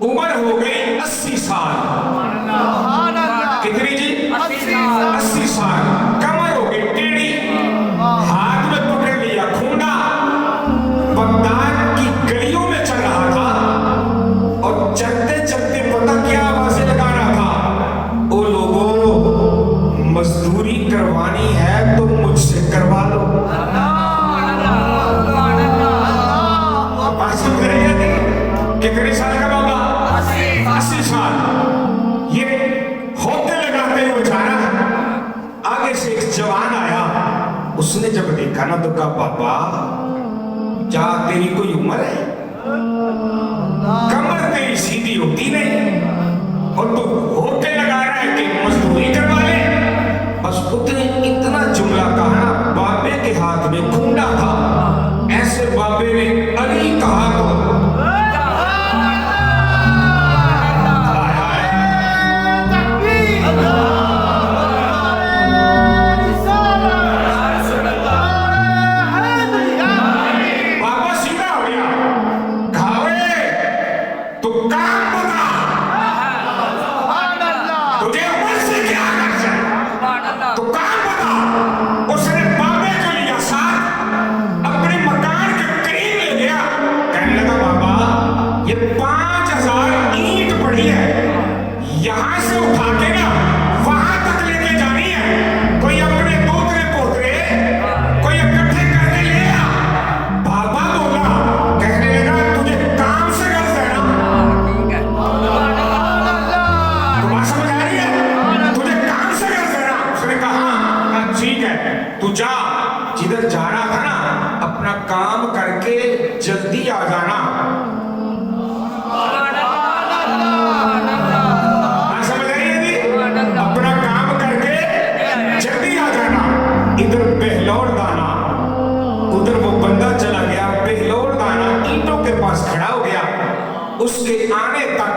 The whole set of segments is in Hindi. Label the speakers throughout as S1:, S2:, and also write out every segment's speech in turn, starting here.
S1: उम्र हो गई 80 साल। कितनी जी? 80 साल। कमर हो गई टेढ़ी, हाथ में पकड़ लिया खूंटा, बगदाद की गलियों में चल रहा था और चलते चलते पता क्या आवाजें लगा रहा था, ओ लोगों, मजदूरी करवानी है तो मुझसे करवा लो। कितने साल का बाबा? 80 साल। ये होते लगाते हुए जा रहा, आगे से एक जवान आया, उसने जब देखा ना तो कहा, बाबा क्या तेरी कोई उम्र है? कमर तेरी सीधी होती नहीं और तू होते लगा रहा है कि मजदूरी करवा ले। बस उसने इतना जुमला कहा ना, बाबे के हाथ में खूंटा था, ऐसे बाबे ने अली कहा तो जिधर जाना था ना, अपना काम करके जल्दी आ जाना। समझ रही है जी? अपना काम करके जल्दी आ जाना। इधर बेहलौर दाना, उधर वो बंदा चला गया। बेहलौर दाना ईंटों के पास खड़ा हो गया, उसके आने तक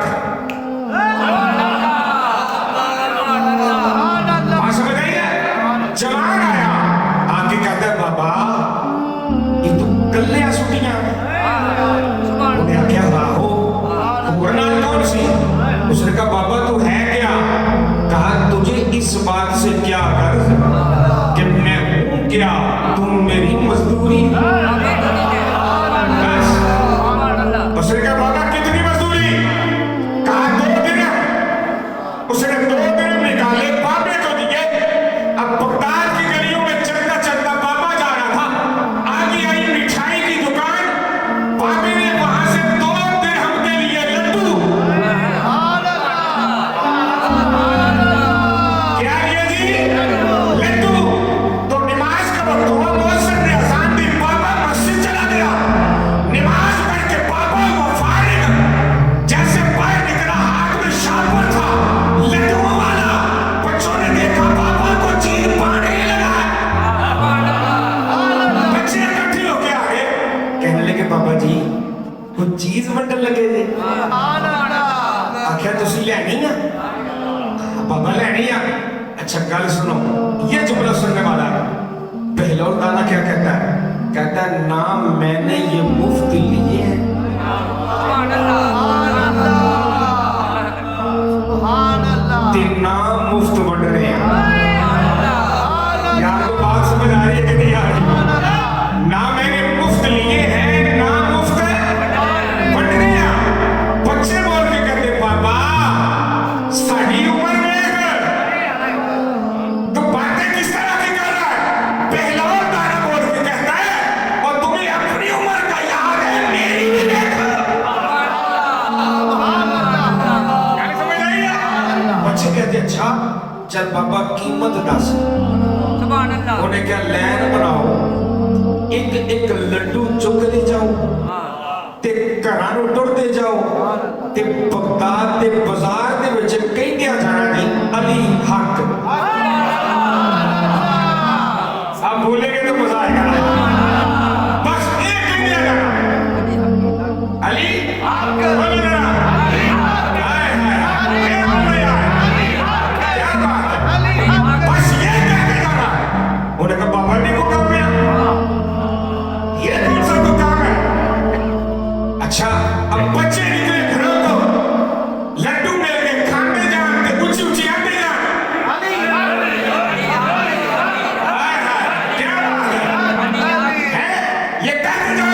S1: समझ रही है? जवान आया, आगे कहता है, बाबा ये तो गल्लियां सुटियां। उन्हें आख्या राहो वरना कौन सी? उसने कहा, बाबा तू है क्या? कहा, तुझे इस बात से क्या गर्ज कि मैं हूं क्या, तुम मेरी मजदूरी। उसने कहा, बाबा कितनी मजदूरी? कहा, 2 दिन। उसने 2 दिन निकाले, बाबे को दिए। अब बगदाद की गलियों में चलता चलता बाबा जा रहा था, आगे आई मिठाई की दुकान, बाबे ने वहां से 2 दिरहम के लिए लड्डू। क्या लिया जी? लड्डू। तो नमाज का वक्त हुआ, मौसम ने अजान दी, बाबा मस्जिद चला गया। नमाज पढ़ के बाबा वो फारिग, जैसे बाहर निकला, हाथ में शापर था लड्डुओं वाला। बच्चों ने देखा बाबा को चीज पाने लगा। बच्चे इकट्ठे होके आ गए, कहने लगे, बाबा जी कुछ चीज वंडन लगे थे। आख्या तुसी लैनी आ? बाबा लैनी आ। अच्छा गल सुनो, ये जुमला सुनने वाला है। बेहलौर दाना क्या कहता है? कहता है, ना मैंने ये मुफ्त लिए हैं, ना मुफ्त बन रहे हैं। यार को बात समझ आ रही है कि नहीं आ रही? ना मैंने मुफ्त लिए हैं, ना मुफ्त बन रहे हैं। बच्चे बोल के कहते, बाबा साड़ी उम्र में तो बातें किस तरह की कर रहा है? बेहलौर दाना बोल के कहता है, और तुम्हें अपनी उम्र का याद है, मेरी भी देखो। समझ रही है? बच्चे कहते, अच्छा चल बाबा कीमत दस। उन्हें क्या लैन बनाओ, एक एक लड्डू चुकते जाओ ते घरां नूं टुरदे जाओ ते बगदाद दे बाजार दे विच कहंदियां जाना कि अली हक। आप बोलेंगे तो मजा आएगा ना। बस एक कहंदियां जाना, अली हक बोले ना। उन्हें कहा, बाबा ने को काम है, ये कौन सा तो काम है? अच्छा अब बच्चे निकले घरों को, ये कहते जाओ